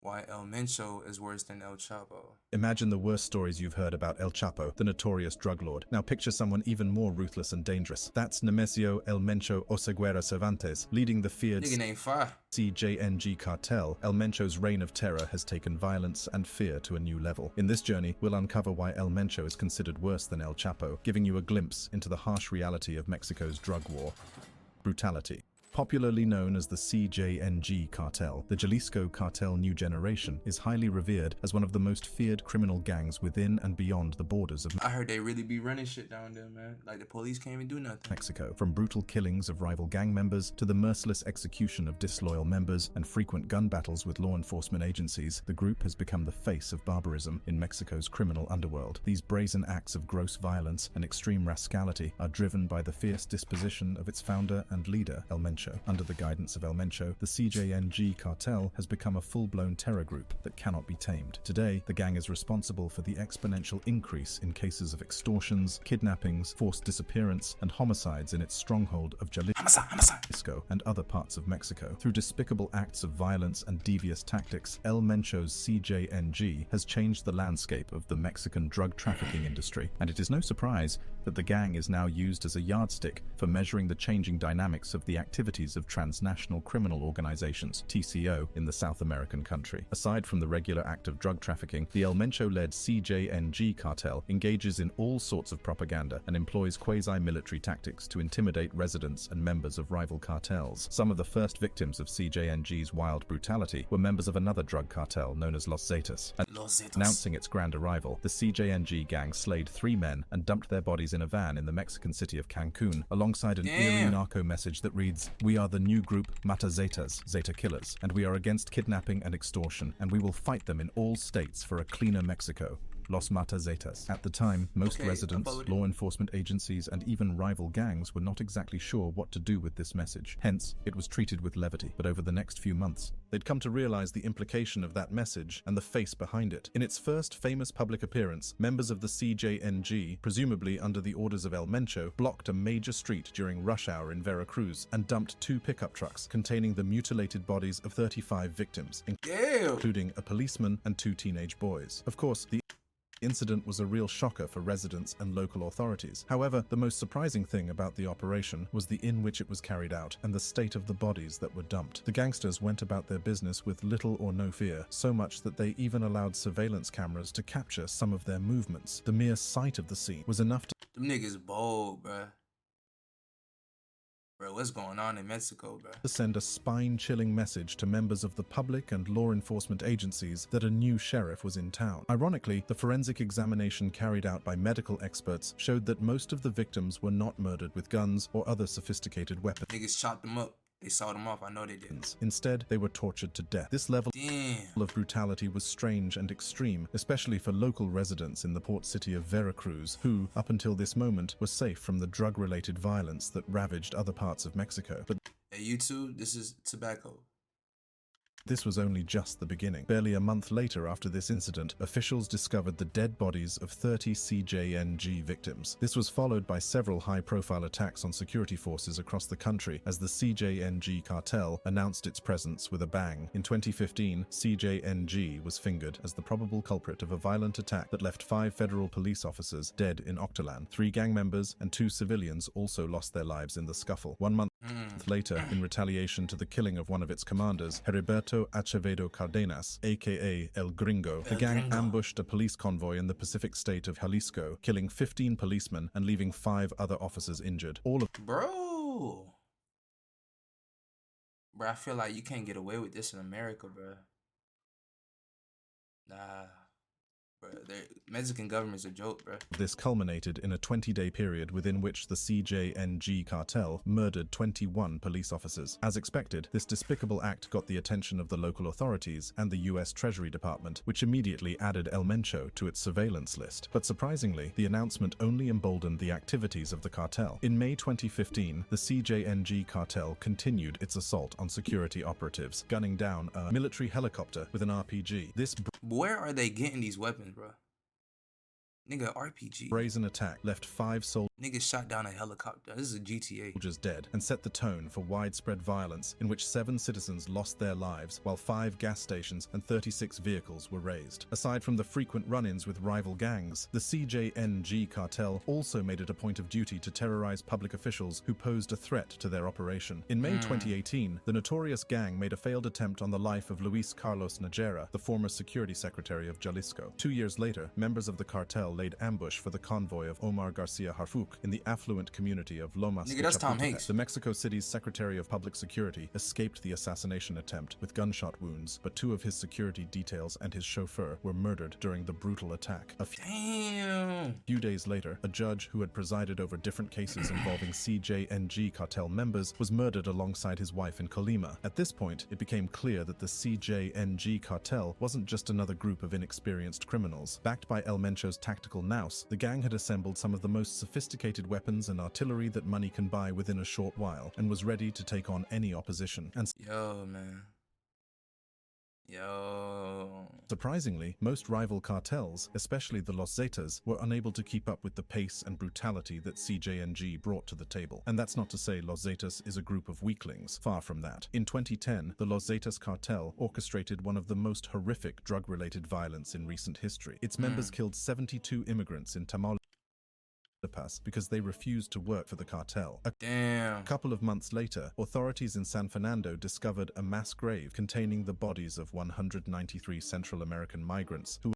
Why El Mencho is worse than El Chapo. Imagine the worst stories you've heard about El Chapo, the notorious drug lord. Now picture someone even more ruthless and dangerous. That's Nemesio El Mencho Oseguera Cervantes, leading the feared Nigga named Fi. CJNG cartel. El Mencho's reign of terror has taken violence and fear to a new level. In this journey, we'll uncover why El Mencho is considered worse than El Chapo, giving you a glimpse into the harsh reality of Mexico's drug war. Brutality. Popularly known as the CJNG cartel, the Jalisco Cartel New Generation is highly revered as one of the most feared criminal gangs within and beyond the borders of I heard they really be running shit down there, man. Like the police can't even do nothing. Mexico. From brutal killings of rival gang members to the merciless execution of disloyal members and frequent gun battles with law enforcement agencies, the group has become the face of barbarism in Mexico's criminal underworld. These brazen acts of gross violence and extreme rascality are driven by the fierce disposition of its founder and leader, El Mencho. Under the guidance of El Mencho, the CJNG cartel has become a full-blown terror group that cannot be tamed. Today, the gang is responsible for the exponential increase in cases of extortions, kidnappings, forced disappearance, and homicides in its stronghold of Jalisco and other parts of Mexico. Through despicable acts of violence and devious tactics, El Mencho's CJNG has changed the landscape of the Mexican drug trafficking industry, and it is no surprise that the gang is now used as a yardstick for measuring the changing dynamics of the activities of transnational criminal organizations, TCO, in the South American country. Aside from the regular act of drug trafficking, the El Mencho-led CJNG cartel engages in all sorts of propaganda and employs quasi-military tactics to intimidate residents and members of rival cartels. Some of the first victims of CJNG's wild brutality were members of another drug cartel known as Los Zetas. Announcing its grand arrival, the CJNG gang slayed 3 men and dumped their bodies in a van in the Mexican city of Cancun, alongside an eerie narco message that reads, "We are the new group Mata Zetas, Zeta Killers, and we are against kidnapping and extortion, and we will fight them in all states for a cleaner Mexico. Los Mata Zetas." At the time, most residents, law enforcement agencies, and even rival gangs were not exactly sure what to do with this message. Hence, it was treated with levity. But over the next few months, they'd come to realize the implication of that message and the face behind it. In its first famous public appearance, members of the CJNG, presumably under the orders of El Mencho, blocked a major street during rush hour in Veracruz and dumped 2 pickup trucks containing the mutilated bodies of 35 victims, including a policeman and 2 teenage boys. Of course, the incident was a real shocker for residents and local authorities. However, the most surprising thing about the operation was the in which it was carried out and the state of the bodies that were dumped. The gangsters went about their business with little or no fear, so much that they even allowed surveillance cameras to capture some of their movements. The mere sight of the scene was enough to Them niggas bold, bruh. Bro, what's going on in Mexico, bro? send a spine-chilling message to members of the public and law enforcement agencies that a new sheriff was in town. Ironically, the forensic examination carried out by medical experts showed that most of the victims were not murdered with guns or other sophisticated weapons. Niggas chopped them up. They sawed them off. I know they did. Instead, they were tortured to death. This level of brutality was strange and extreme, especially for local residents in the port city of Veracruz, who, up until this moment, were safe from the drug-related violence that ravaged other parts of Mexico. But hey, you two, this is tobacco. this was only just the beginning. Barely a month later after this incident, officials discovered the dead bodies of 30 CJNG victims. This was followed by several high-profile attacks on security forces across the country as the CJNG cartel announced its presence with a bang. In 2015, CJNG was fingered as the probable culprit of a violent attack that left 5 federal police officers dead in Octolan. 3 gang members and 2 civilians also lost their lives in the scuffle. 1 month later, in retaliation to the killing of one of its commanders, Heriberto Acevedo Cardenas, aka El Gringo, the gang ambushed a police convoy in the Pacific state of Jalisco, killing 15 policemen and leaving 5 other officers injured. All of Bro, I feel like you can't get away with this in America, bro. Nah. Bro, the Mexican government's a joke, bro. this culminated in a 20-day period within which the CJNG cartel murdered 21 police officers. As expected, this despicable act got the attention of the local authorities and the US Treasury Department, which immediately added El Mencho to its surveillance list. But surprisingly, the announcement only emboldened the activities of the cartel. In May 2015, the CJNG cartel continued its assault on security operatives, gunning down a military helicopter with an RPG. Where are they getting these weapons, bro? Nigga, RPG. brazen attack left 5 soldiers Nigga shot down a helicopter. This is a GTA. dead and set the tone for widespread violence in which 7 citizens lost their lives while 5 gas stations and 36 vehicles were razed. Aside from the frequent run-ins with rival gangs, the CJNG cartel also made it a point of duty to terrorize public officials who posed a threat to their operation. In May 2018, the notorious gang made a failed attempt on the life of Luis Carlos Najera, the former security secretary of Jalisco. 2 years later, members of the cartel laid ambush for the convoy of Omar Garcia Harfuch in the affluent community of Lomas de Nigga, that's Tom Chapultepec. Hanks. The Mexico City's Secretary of Public Security escaped the assassination attempt with gunshot wounds, but 2 of his security details and his chauffeur were murdered during the brutal attack. A few days later, a judge who had presided over different cases involving CJNG cartel members was murdered alongside his wife in Colima. At this point, it became clear that the CJNG cartel wasn't just another group of inexperienced criminals. Backed by El Mencho's tactical nous, the gang had assembled some of the most sophisticated weapons and artillery that money can buy within a short while, and was ready to take on any opposition. And Yo, man. Yo. surprisingly, most rival cartels, especially the Los Zetas, were unable to keep up with the pace and brutality that CJNG brought to the table. And that's not to say Los Zetas is a group of weaklings, far from that. In 2010, the Los Zetas cartel orchestrated one of the most horrific drug-related violence in recent history. Its members killed 72 immigrants in Tamaulipas because they refused to work for the cartel. A couple of months later, authorities in San Fernando discovered a mass grave containing the bodies of 193 Central American migrants who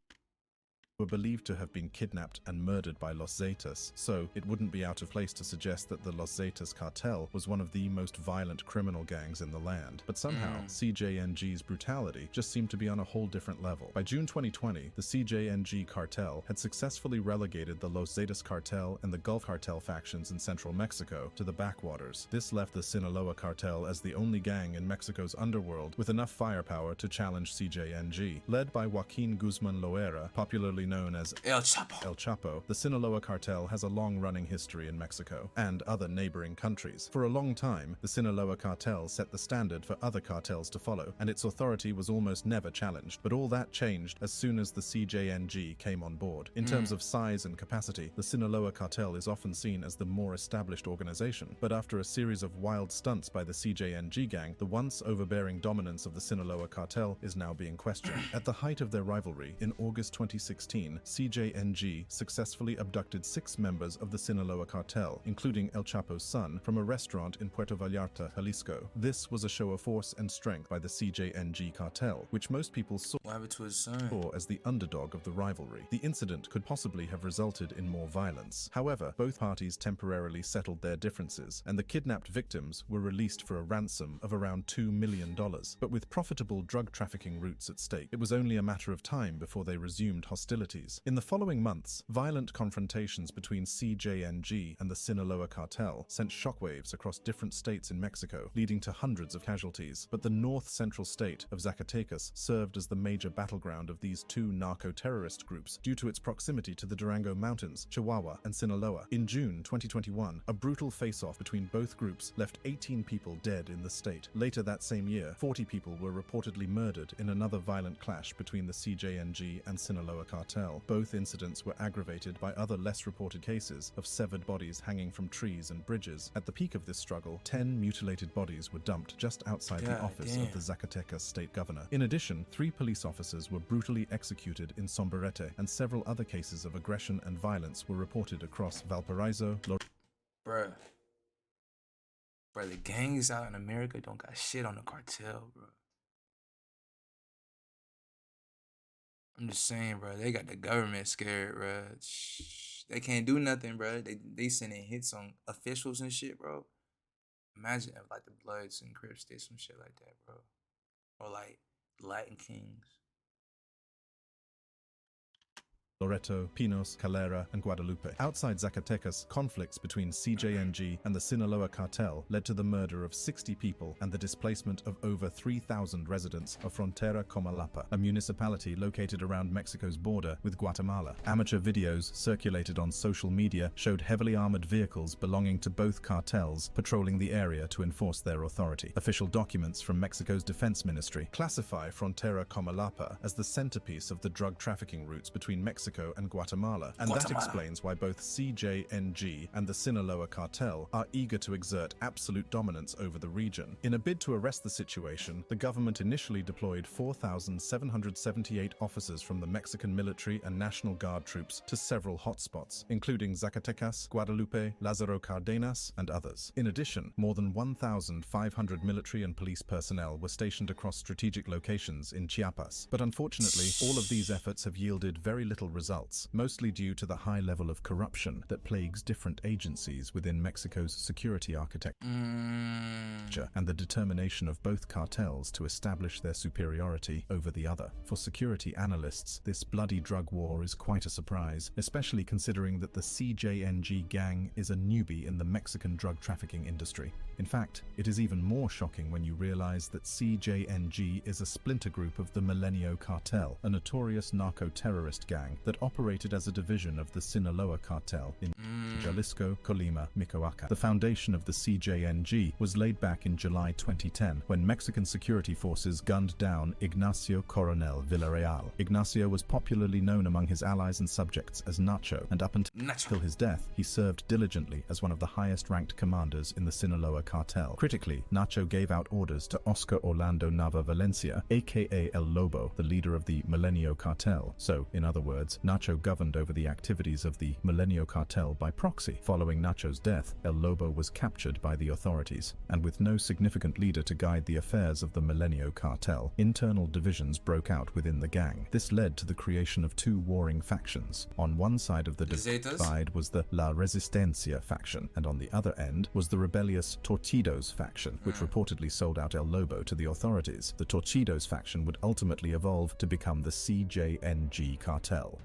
were believed to have been kidnapped and murdered by Los Zetas, so it wouldn't be out of place to suggest that the Los Zetas cartel was one of the most violent criminal gangs in the land. But somehow, CJNG's brutality just seemed to be on a whole different level. By June 2020, the CJNG cartel had successfully relegated the Los Zetas cartel and the Gulf cartel factions in central Mexico to the backwaters. This left the Sinaloa cartel as the only gang in Mexico's underworld with enough firepower to challenge CJNG. Led by Joaquin Guzman Loera, popularly known as El Chapo, the Sinaloa cartel has a long-running history in Mexico and other neighboring countries. For a long time, the Sinaloa cartel set the standard for other cartels to follow, and its authority was almost never challenged. But all that changed as soon as the CJNG came on board. In terms of size and capacity, the Sinaloa cartel is often seen as the more established organization. But after a series of wild stunts by the CJNG gang, the once overbearing dominance of the Sinaloa cartel is now being questioned. At the height of their rivalry, in August 2016, CJNG successfully abducted 6 members of the Sinaloa cartel, including El Chapo's son, from a restaurant in Puerto Vallarta, Jalisco. This was a show of force and strength by the CJNG cartel, which most people saw what happened to his son? as the underdog of the rivalry. The incident could possibly have resulted in more violence. However, both parties temporarily settled their differences, and the kidnapped victims were released for a ransom of around $2 million. But with profitable drug trafficking routes at stake, it was only a matter of time before they resumed hostilities. In the following months, violent confrontations between CJNG and the Sinaloa cartel sent shockwaves across different states in Mexico, leading to hundreds of casualties. But the north-central state of Zacatecas served as the major battleground of these 2 narco-terrorist groups due to its proximity to the Durango Mountains, Chihuahua, and Sinaloa. In June 2021, a brutal face-off between both groups left 18 people dead in the state. Later that same year, 40 people were reportedly murdered in another violent clash between the CJNG and Sinaloa cartel. Both incidents were aggravated by other less reported cases of severed bodies hanging from trees and bridges. At the peak of this struggle, 10 mutilated bodies were dumped just outside the office of the Zacatecas state governor. In addition, 3 police officers were brutally executed in Sombrerete, and several other cases of aggression and violence were reported across Valparaiso, Bruh, the gangs out in America don't got shit on the cartel, bro. I'm just saying, bro. They got the government scared, bro. They can't do nothing, bro. They sending hits on officials and shit, bro. Imagine if like the Bloods and Crips did some shit like that, bro. Or like Latin Kings. Loreto, Pinos, Calera, and Guadalupe. Outside Zacatecas, conflicts between CJNG and the Sinaloa cartel led to the murder of 60 people and the displacement of over 3,000 residents of Frontera Comalapa, a municipality located around Mexico's border with Guatemala. Amateur videos circulated on social media showed heavily armored vehicles belonging to both cartels patrolling the area to enforce their authority. Official documents from Mexico's defense ministry classify Frontera Comalapa as the centerpiece of the drug trafficking routes between Mexico Mexico and Guatemala, and that explains why both CJNG and the Sinaloa cartel are eager to exert absolute dominance over the region. In a bid to arrest the situation, the government initially deployed 4,778 officers from the Mexican military and National Guard troops to several hotspots, including Zacatecas, Guadalupe, Lázaro Cárdenas, and others. In addition, more than 1,500 military and police personnel were stationed across strategic locations in Chiapas. But unfortunately, all of these efforts have yielded very little results, mostly due to the high level of corruption that plagues different agencies within Mexico's security architecture and the determination of both cartels to establish their superiority over the other. For security analysts, this bloody drug war is quite a surprise, especially considering that the CJNG gang is a newbie in the Mexican drug trafficking industry. In fact, it is even more shocking when you realize that CJNG is a splinter group of the Milenio cartel, a notorious narco-terrorist gang that operated as a division of the Sinaloa cartel in Jalisco, Colima, Michoacán. The foundation of the CJNG was laid back in July 2010 when Mexican security forces gunned down Ignacio Coronel Villarreal. Ignacio was popularly known among his allies and subjects as Nacho, and up until his death, he served diligently as one of the highest-ranked commanders in the Sinaloa cartel. Critically, Nacho gave out orders to Oscar Orlando Nava Valencia, aka El Lobo, the leader of the Milenio cartel. So, in other words, Nacho governed over the activities of the Milenio cartel by proxy. Following Nacho's death, El Lobo was captured by the authorities, and with no significant leader to guide the affairs of the Milenio cartel, internal divisions broke out within the gang. This led to the creation of two warring factions. On one side of the divide was the La Resistencia faction, and on the other end was the rebellious Torcidos faction, which reportedly sold out El Lobo to the authorities. The Torcidos faction would ultimately evolve to become the CJNG cartel.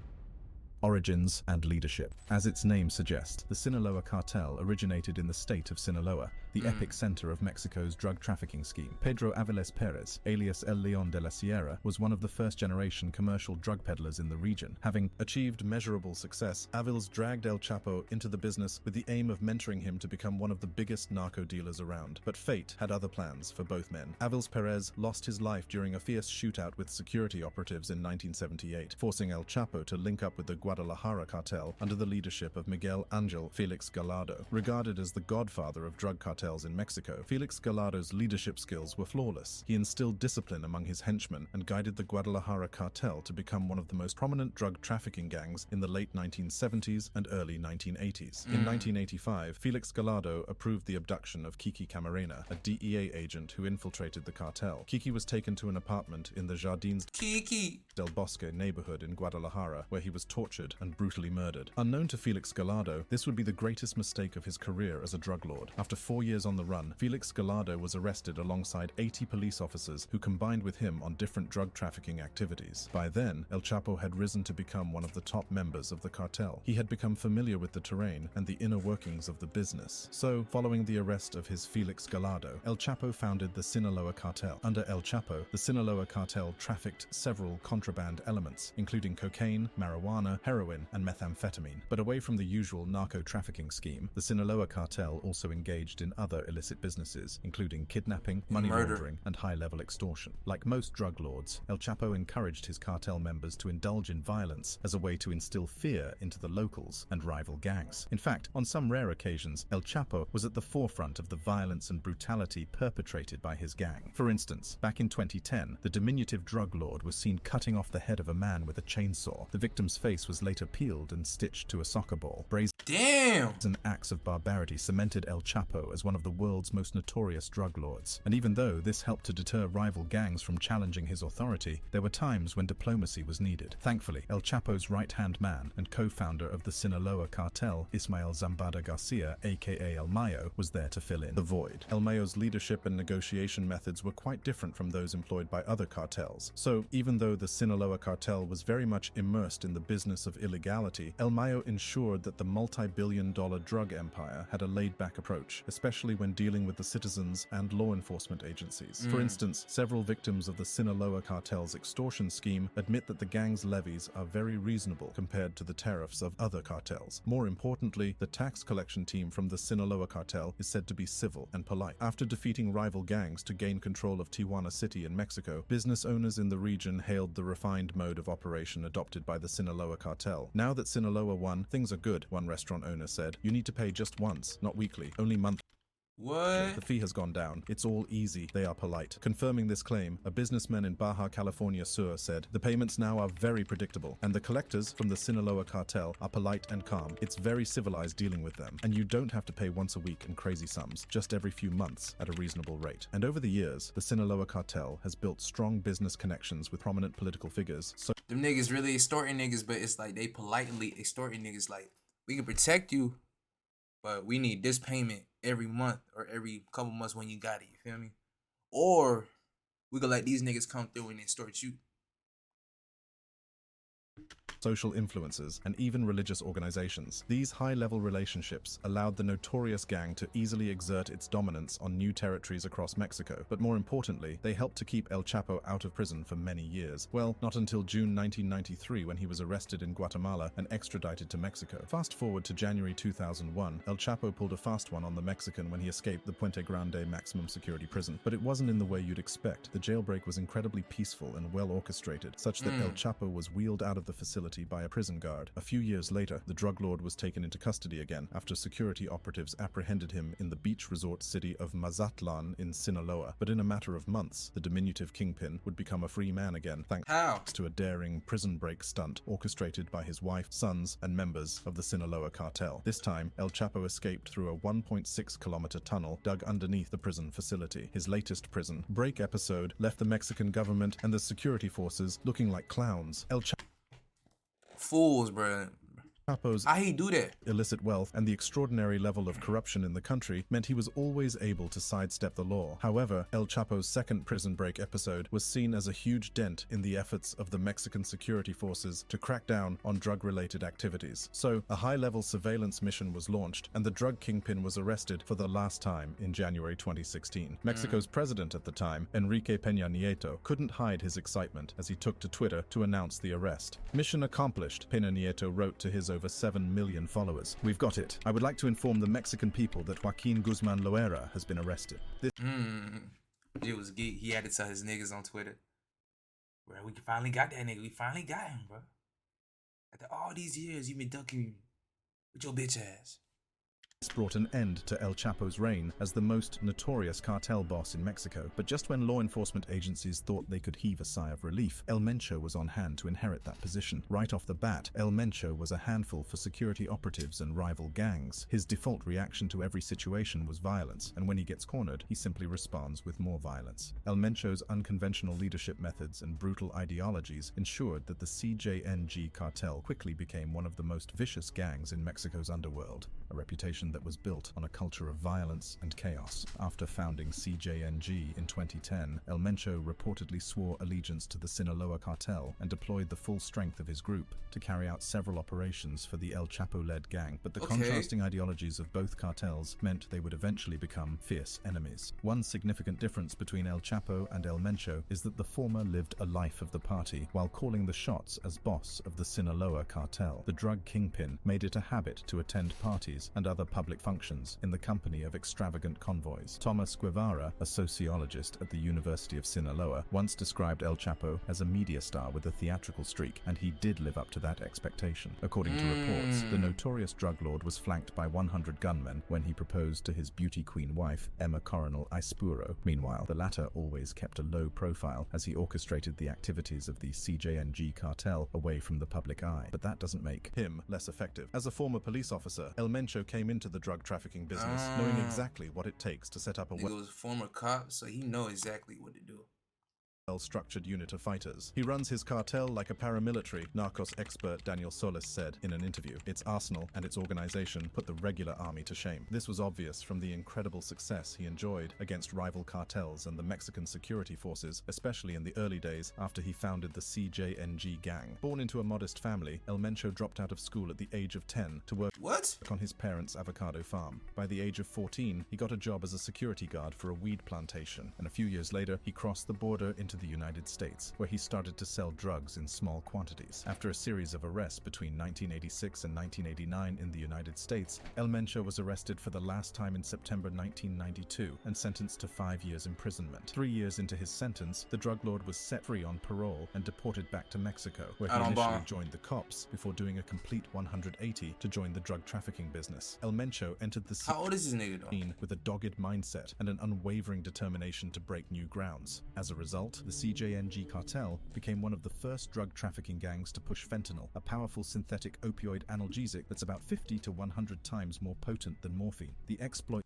Origins and leadership. As its name suggests, the Sinaloa cartel originated in the state of Sinaloa, the epic center of Mexico's drug trafficking scheme. Pedro Aviles Perez, alias El León de la Sierra, was one of the first-generation commercial drug peddlers in the region. Having achieved measurable success, Aviles dragged El Chapo into the business with the aim of mentoring him to become one of the biggest narco dealers around. But fate had other plans for both men. Aviles Perez lost his life during a fierce shootout with security operatives in 1978, forcing El Chapo to link up with the Guadalajara cartel under the leadership of Miguel Angel Felix Gallardo. Regarded as the godfather of drug cartels in Mexico, Felix Gallardo's leadership skills were flawless. He instilled discipline among his henchmen and guided the Guadalajara cartel to become one of the most prominent drug trafficking gangs in the late 1970s and early 1980s. In 1985, Felix Gallardo approved the abduction of Kiki Camarena, a DEA agent who infiltrated the cartel. Kiki was taken to an apartment in the Jardins del Bosque neighborhood in Guadalajara, where he was tortured and brutally murdered. Unknown to Felix Gallardo, this would be the greatest mistake of his career as a drug lord. After 4 years on the run, Felix Gallardo was arrested alongside 80 police officers who combined with him on different drug trafficking activities. By then, El Chapo had risen to become one of the top members of the cartel. He had become familiar with the terrain and the inner workings of the business. So, following the arrest of his Felix Gallardo, El Chapo founded the Sinaloa cartel. Under El Chapo, the Sinaloa cartel trafficked several contraband elements, including cocaine, marijuana, heroin, and methamphetamine. But away from the usual narco-trafficking scheme, the Sinaloa cartel also engaged in other illicit businesses, including kidnapping, money laundering, and high-level extortion. Like most drug lords, El Chapo encouraged his cartel members to indulge in violence as a way to instill fear into the locals and rival gangs. In fact, on some rare occasions, El Chapo was at the forefront of the violence and brutality perpetrated by his gang. For instance, back in 2010, the diminutive drug lord was seen cutting off the head of a man with a chainsaw. The victim's face was later peeled and stitched to a soccer ball. Brazen acts of barbarity cemented El Chapo as one of the world's most notorious drug lords. And even though this helped to deter rival gangs from challenging his authority, there were times when diplomacy was needed. Thankfully, El Chapo's right-hand man and co-founder of the Sinaloa cartel, Ismael Zambada Garcia, aka El Mayo, was there to fill in the void. El Mayo's leadership and negotiation methods were quite different from those employed by other cartels. So, even though the Sinaloa cartel was very much immersed in the business of illegality, El Mayo ensured that the multi-billion-dollar drug empire had a laid-back approach, especially when dealing with the citizens and law enforcement agencies. For instance, several victims of the Sinaloa cartel's extortion scheme admit that the gang's levies are very reasonable compared to the tariffs of other cartels. More importantly, the tax collection team from the Sinaloa cartel is said to be civil and polite. After defeating rival gangs to gain control of Tijuana City in Mexico, business owners in the region hailed the refined mode of operation adopted by the Sinaloa cartel. Now that Sinaloa won, things are good, one restaurant owner said. You need to pay just once, not weekly, only monthly. What? The fee has gone down. It's all easy. They are polite. Confirming this claim, a businessman in Baja California Sur said, the payments now are very predictable, and the collectors from the Sinaloa cartel are polite and calm. It's very civilized dealing with them, and you don't have to pay once a week in crazy sums, just every few months at a reasonable rate. And over the years, the Sinaloa cartel has built strong business connections with prominent political figures. So them niggas really extorting niggas, but it's like they politely extorting niggas like, we can protect you, but we need this payment every month or every couple months when you got it, you feel me? Or we could let these niggas come through and extort you. social influencers, and even religious organizations. These high-level relationships allowed the notorious gang to easily exert its dominance on new territories across Mexico, but more importantly, they helped to keep El Chapo out of prison for many years. Well, not until June 1993 when he was arrested in Guatemala and extradited to Mexico. Fast forward to January 2001, El Chapo pulled a fast one on the Mexican when he escaped the Puente Grande maximum security prison. But it wasn't in the way you'd expect. The jailbreak was incredibly peaceful and well orchestrated, such that El Chapo was wheeled out of the facility by a prison guard. A few years later, the drug lord was taken into custody again after security operatives apprehended him in the beach resort city of Mazatlan in Sinaloa. But in a matter of months, the diminutive kingpin would become a free man again, thanks to a daring prison break stunt orchestrated by his wife, sons, and members of the Sinaloa cartel. This time, El Chapo escaped through a 1.6-kilometer tunnel dug underneath the prison facility. His latest prison break episode left the Mexican government and the security forces looking like clowns. El Chapo Fools, bro. Chapo's How he do that? illicit wealth and the extraordinary level of corruption in the country meant he was always able to sidestep the law. However, El Chapo's second prison break episode was seen as a huge dent in the efforts of the Mexican security forces to crack down on drug-related activities. So, a high-level surveillance mission was launched, and the drug kingpin was arrested for the last time in January 2016. Mexico's president at the time, Enrique Peña Nieto, couldn't hide his excitement as he took to Twitter to announce the arrest. Mission accomplished, Peña Nieto wrote to his over 7 million followers. We've got it. I would like to inform the Mexican people that Joaquin Guzman Loera has been arrested. It was geek. He had to tell his niggas on Twitter, bro, we finally got that nigga. We finally got him, bro. After all these years, you been ducking with your bitch ass. This brought an end to El Chapo's reign as the most notorious cartel boss in Mexico. But just when law enforcement agencies thought they could heave a sigh of relief, El Mencho was on hand to inherit that position. Right off the bat, El Mencho was a handful for security operatives and rival gangs. His default reaction to every situation was violence, and when he gets cornered, he simply responds with more violence. El Mencho's unconventional leadership methods and brutal ideologies ensured that the CJNG cartel quickly became one of the most vicious gangs in Mexico's underworld, a reputation that was built on a culture of violence and chaos. After founding CJNG in 2010, El Mencho reportedly swore allegiance to the Sinaloa cartel and deployed the full strength of his group to carry out several operations for the El Chapo-led gang. But the contrasting ideologies of both cartels meant they would eventually become fierce enemies. One significant difference between El Chapo and El Mencho is that the former lived a life of the party while calling the shots as boss of the Sinaloa cartel. The drug kingpin made it a habit to attend parties and other public functions in the company of extravagant convoys. Thomas Guevara, a sociologist at the University of Sinaloa, once described El Chapo as a media star with a theatrical streak, and he did live up to that expectation. According to reports, the notorious drug lord was flanked by 100 gunmen when he proposed to his beauty queen wife, Emma Coronel Aispuro. Meanwhile, the latter always kept a low profile as he orchestrated the activities of the CJNG cartel away from the public eye. But that doesn't make him less effective. As a former police officer, El Mencho came into the drug trafficking business knowing exactly what it takes to set up a was a former cop, so he know exactly what to do. well-structured unit of fighters. He runs his cartel like a paramilitary, narcos expert Daniel Solis said in an interview. Its arsenal and its organization put the regular army to shame. This was obvious from the incredible success he enjoyed against rival cartels and the Mexican security forces, especially in the early days after he founded the CJNG gang. Born into a modest family, El Mencho dropped out of school at the age of 10 to work on his parents' avocado farm. By the age of 14, he got a job as a security guard for a weed plantation, and a few years later, he crossed the border into into the United States, where he started to sell drugs in small quantities. After a series of arrests between 1986 and 1989 in the United States, El Mencho was arrested for the last time in September 1992 and sentenced to 5 years imprisonment. 3 years into his sentence, the drug lord was set free on parole and deported back to Mexico, where he initially joined the cops before doing a complete 180 to join the drug trafficking business. El Mencho entered the How old is this nigga scene with a dogged mindset and an unwavering determination to break new grounds. As a result, the CJNG cartel became one of the first drug trafficking gangs to push fentanyl, a powerful synthetic opioid analgesic that's about 50 to 100 times more potent than morphine. The exploit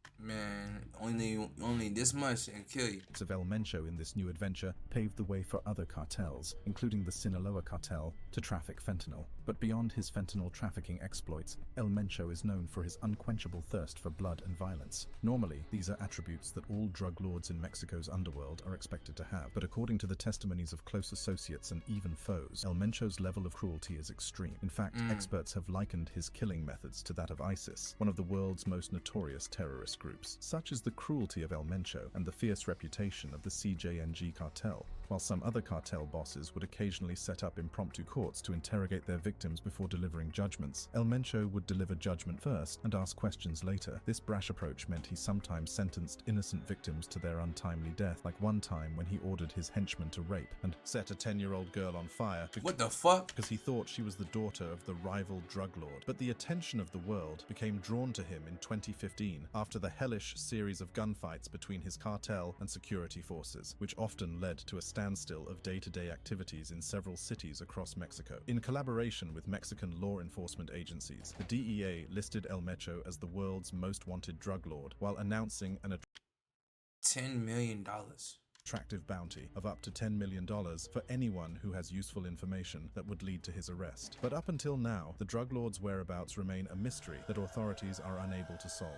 only this much and kill you. Of El Mencho in this new adventure paved the way for other cartels, including the Sinaloa cartel, to traffic fentanyl. But beyond his fentanyl trafficking exploits, El Mencho is known for his unquenchable thirst for blood and violence. Normally, these are attributes that all drug lords in Mexico's underworld are expected to have, but according to the testimonies of close associates and even foes, El Mencho's level of cruelty is extreme. In fact, experts have likened his killing methods to that of ISIS, one of the world's most notorious terrorist groups. Such is the cruelty of El Mencho and the fierce reputation of the CJNG cartel. While some other cartel bosses would occasionally set up impromptu courts to interrogate their victims before delivering judgments, El Mencho would deliver judgment first and ask questions later. This brash approach meant he sometimes sentenced innocent victims to their untimely death, like one time when he ordered his henchmen to rape and set a 10-year-old girl on fire. What the fuck? Because he thought she was the daughter of the rival drug lord. But the attention of the world became drawn to him in 2015 after the hellish series of gunfights between his cartel and security forces, which often led to a standstill of day-to-day activities in several cities across Mexico. In collaboration with Mexican law enforcement agencies, the DEA listed El Mencho as the world's most wanted drug lord, while announcing an $10 million. Attractive bounty of up to $10 million for anyone who has useful information that would lead to his arrest. But up until now, the drug lord's whereabouts remain a mystery that authorities are unable to solve.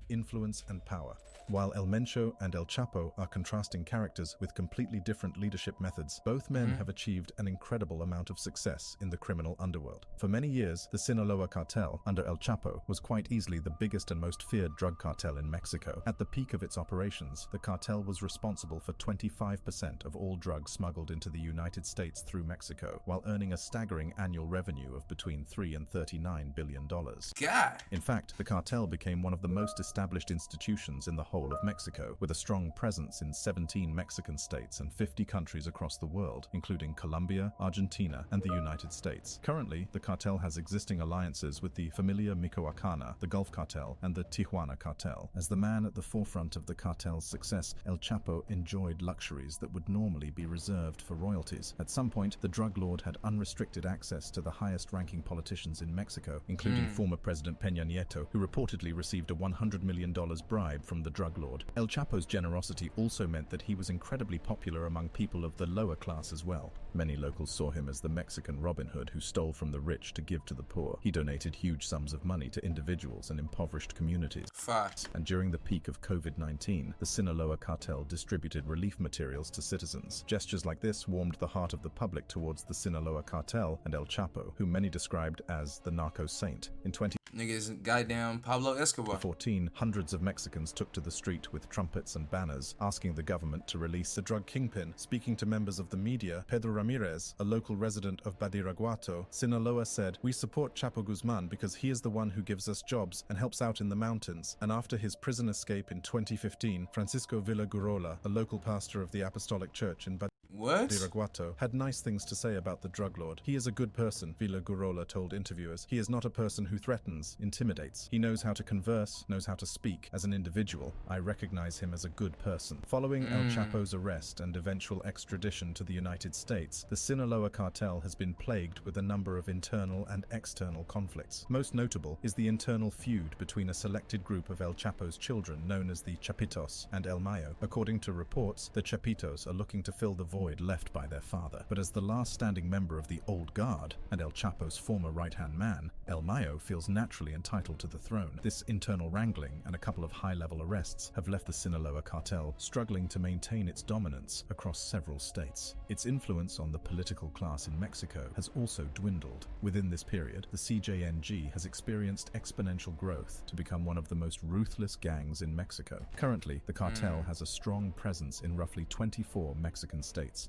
Influence and power. While El Mencho and El Chapo are contrasting characters with completely different leadership methods, both men have achieved an incredible amount of success in the criminal underworld. For many years, the Sinaloa cartel, under El Chapo, was quite easily the biggest and most feared drug cartel in Mexico. At the peak of its operations, the cartel was responsible for 25% of all drugs smuggled into the United States through Mexico, while earning a staggering annual revenue of between $3 and $39 billion. God! In fact, the cartel became one of the most established institutions in the whole of Mexico, with a strong presence in 17 Mexican states and 50 countries across the world, including Colombia, Argentina, and the United States. Currently, the cartel has existing alliances with the Familia Michoacana, the Gulf Cartel, and the Tijuana Cartel. As the man at the forefront of the cartel's success, El Chapo enjoyed luxuries that would normally be reserved for royalties. At some point, the drug lord had unrestricted access to the highest-ranking politicians in Mexico, including former President Peña Nieto, who reportedly received a $100 million bribe from the drug lord. El Chapo's generosity also meant that he was incredibly popular among people of the lower class as well. Many locals saw him as the Mexican Robin Hood who stole from the rich to give to the poor. He donated huge sums of money to individuals and impoverished communities. Fact. And during the peak of COVID-19, the Sinaloa cartel distributed relief materials to citizens. Gestures like this warmed the heart of the public towards the Sinaloa cartel and El Chapo, whom many described as the narco saint. In Niggas goddamn Pablo Escobar. 2014, hundreds of Mexicans took to the street with trumpets and banners, asking the government to release the drug kingpin. Speaking to members of the media, Pedro Ramirez, a local resident of Badiraguato, Sinaloa said, "We support Chapo Guzman because he is the one who gives us jobs and helps out in the mountains." And after his prison escape in 2015, Francisco Villagurola, a local pastor of the Apostolic Church in Badiraguato, had nice things to say about the drug lord. "He is a good person," Villagurola told interviewers. "He is not a person who threatens, intimidates. He knows how to converse, knows how to speak. As an individual, I recognize him as a good person." Following El Chapo's arrest and eventual extradition to the United States, the Sinaloa cartel has been plagued with a number of internal and external conflicts. Most notable is the internal feud between a selected group of El Chapo's children known as the Chapitos and El Mayo. According to reports, the Chapitos are looking to fill the void void left by their father. But as the last standing member of the Old Guard and El Chapo's former right-hand man, El Mayo feels naturally entitled to the throne. This internal wrangling and a couple of high-level arrests have left the Sinaloa cartel struggling to maintain its dominance across several states. Its influence on the political class in Mexico has also dwindled. Within this period, the CJNG has experienced exponential growth to become one of the most ruthless gangs in Mexico. Currently, the cartel has a strong presence in roughly 24 Mexican states.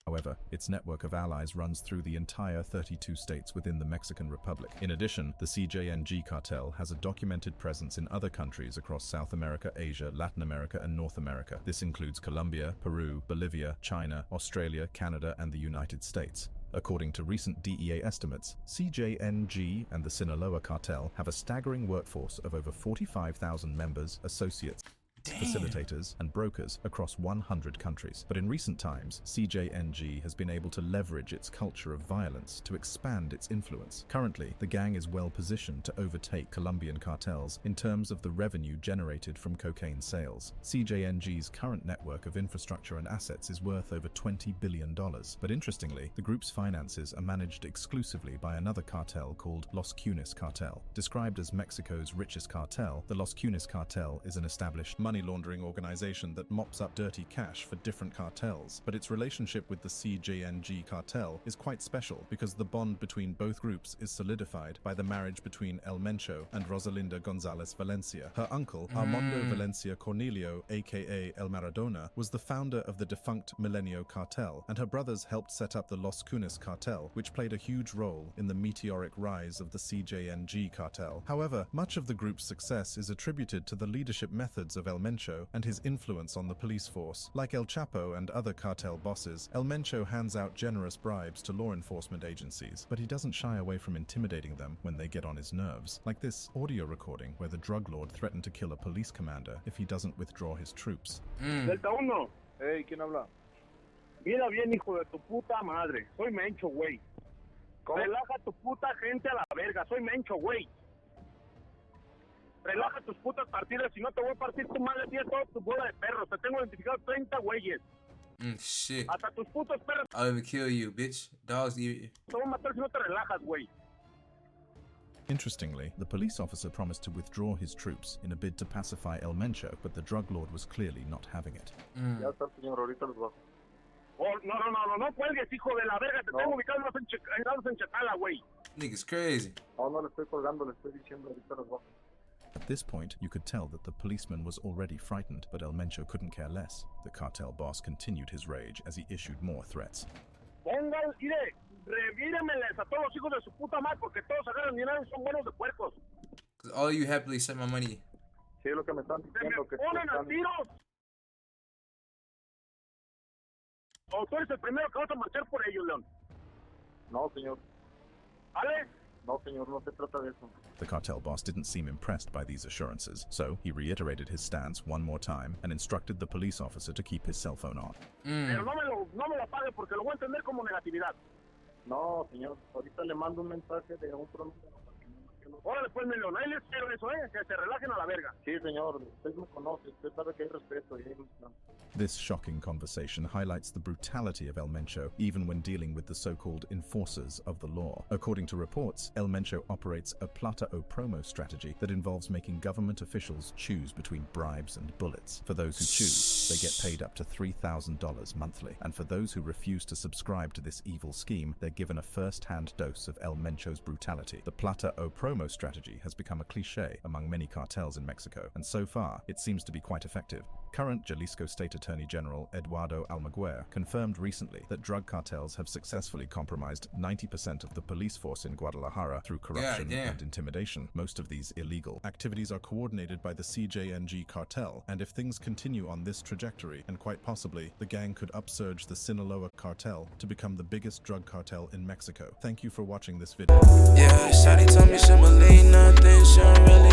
However, its network of allies runs through the entire 32 states within the Mexican Republic. In addition, the CJNG cartel has a documented presence in other countries across South America, Asia, Latin America, and North America. This includes Colombia, Peru, Bolivia, China, Australia, Canada, and the United States. According to recent DEA estimates, CJNG and the Sinaloa cartel have a staggering workforce of over 45,000 members, associates, facilitators, and brokers across 100 countries. But in recent times, CJNG has been able to leverage its culture of violence to expand its influence. Currently, the gang is well positioned to overtake Colombian cartels in terms of the revenue generated from cocaine sales. CJNG's current network of infrastructure and assets is worth over $20 billion. But interestingly, the group's finances are managed exclusively by another cartel called Los Cunis Cartel. Described as Mexico's richest cartel, the Los Cunis Cartel is an established money laundering organization that mops up dirty cash for different cartels, but its relationship with the CJNG cartel is quite special because the bond between both groups is solidified by the marriage between El Mencho and Rosalinda Gonzalez Valencia. Her uncle, Armando Valencia Cornelio, aka El Maradona, was the founder of the defunct Milenio cartel, and her brothers helped set up the Los Cunis cartel, which played a huge role in the meteoric rise of the CJNG cartel. However, much of the group's success is attributed to the leadership methods of El Mencho and his influence on the police force. Like El Chapo and other cartel bosses, El Mencho hands out generous bribes to law enforcement agencies, but he doesn't shy away from intimidating them when they get on his nerves. Like this audio recording where the drug lord threatened to kill a police commander if he doesn't withdraw his troops. Delta 1. Hey, ¿quién habla? Mira bien, hijo de tu puta madre. Soy Mencho, güey. Relaja tu puta gente a la verga. Soy Mencho, güey. Relaja tus putas partidas, si no te voy a partir tu madre, tienes toda tu bola de perros. Te tengo identificado 30 güeyes. Shit. Hasta tus putos perros. I'll even kill you, bitch. Dogs, you. Te voy a matar si no te relajas, güey. Interestingly, the police officer promised to withdraw his troops in a bid to pacify El Mencho, but the drug lord was clearly not having it. Ya está, señor, ahorita los bajo. Oh, no cuelgues, hijo de la verga. Te tengo ubicados en Chacala, güey. Nigga's crazy. No le estoy colgando, le estoy diciendo, ahorita los bajo. At this point, you could tell that the policeman was already frightened, but El Mencho couldn't care less. The cartel boss continued his rage as he issued more threats. Revíremeles a todos los hijos de su puta madre, porque todos agarran dinero y son buenos de puercos. Because all you happily sent my money. Sí, lo que me están diciendo. ¡Se me ponen a tiros! ¿O tú eres el primero que vas a marchar por ellos, León? No, señor. ¿Vale? No, señor, no se trata de eso. The cartel boss didn't seem impressed by these assurances, so he reiterated his stance one more time and instructed the police officer to keep his cell phone on. Pero no me lo apague porque lo voy a entender como negatividad. No, señor, ahorita le mando un mensaje de un pronunciado. Órale, pues, León, ahí les quiero eso, que se relajen a la verga. Sí, señor, usted me conoce, usted sabe que hay respeto y hay ilusión. This shocking conversation highlights the brutality of El Mencho, even when dealing with the so-called enforcers of the law. According to reports, El Mencho operates a plata o promo strategy that involves making government officials choose between bribes and bullets. For those who choose, they get paid up to $3,000 monthly, and for those who refuse to subscribe to this evil scheme, they're given a first-hand dose of El Mencho's brutality. The plata o promo strategy has become a cliché among many cartels in Mexico, and so far, it seems to be quite effective. Current Jalisco State Attorney General Eduardo Almaguer confirmed recently that drug cartels have successfully compromised 90% of the police force in Guadalajara through corruption and intimidation, most of these illegal. Activities are coordinated by the CJNG cartel, and if things continue on this trajectory, and quite possibly, the gang could upsurge the Sinaloa cartel to become the biggest drug cartel in Mexico. Thank you for watching this video. Yeah, Shawty told me she believe nothing, she don't really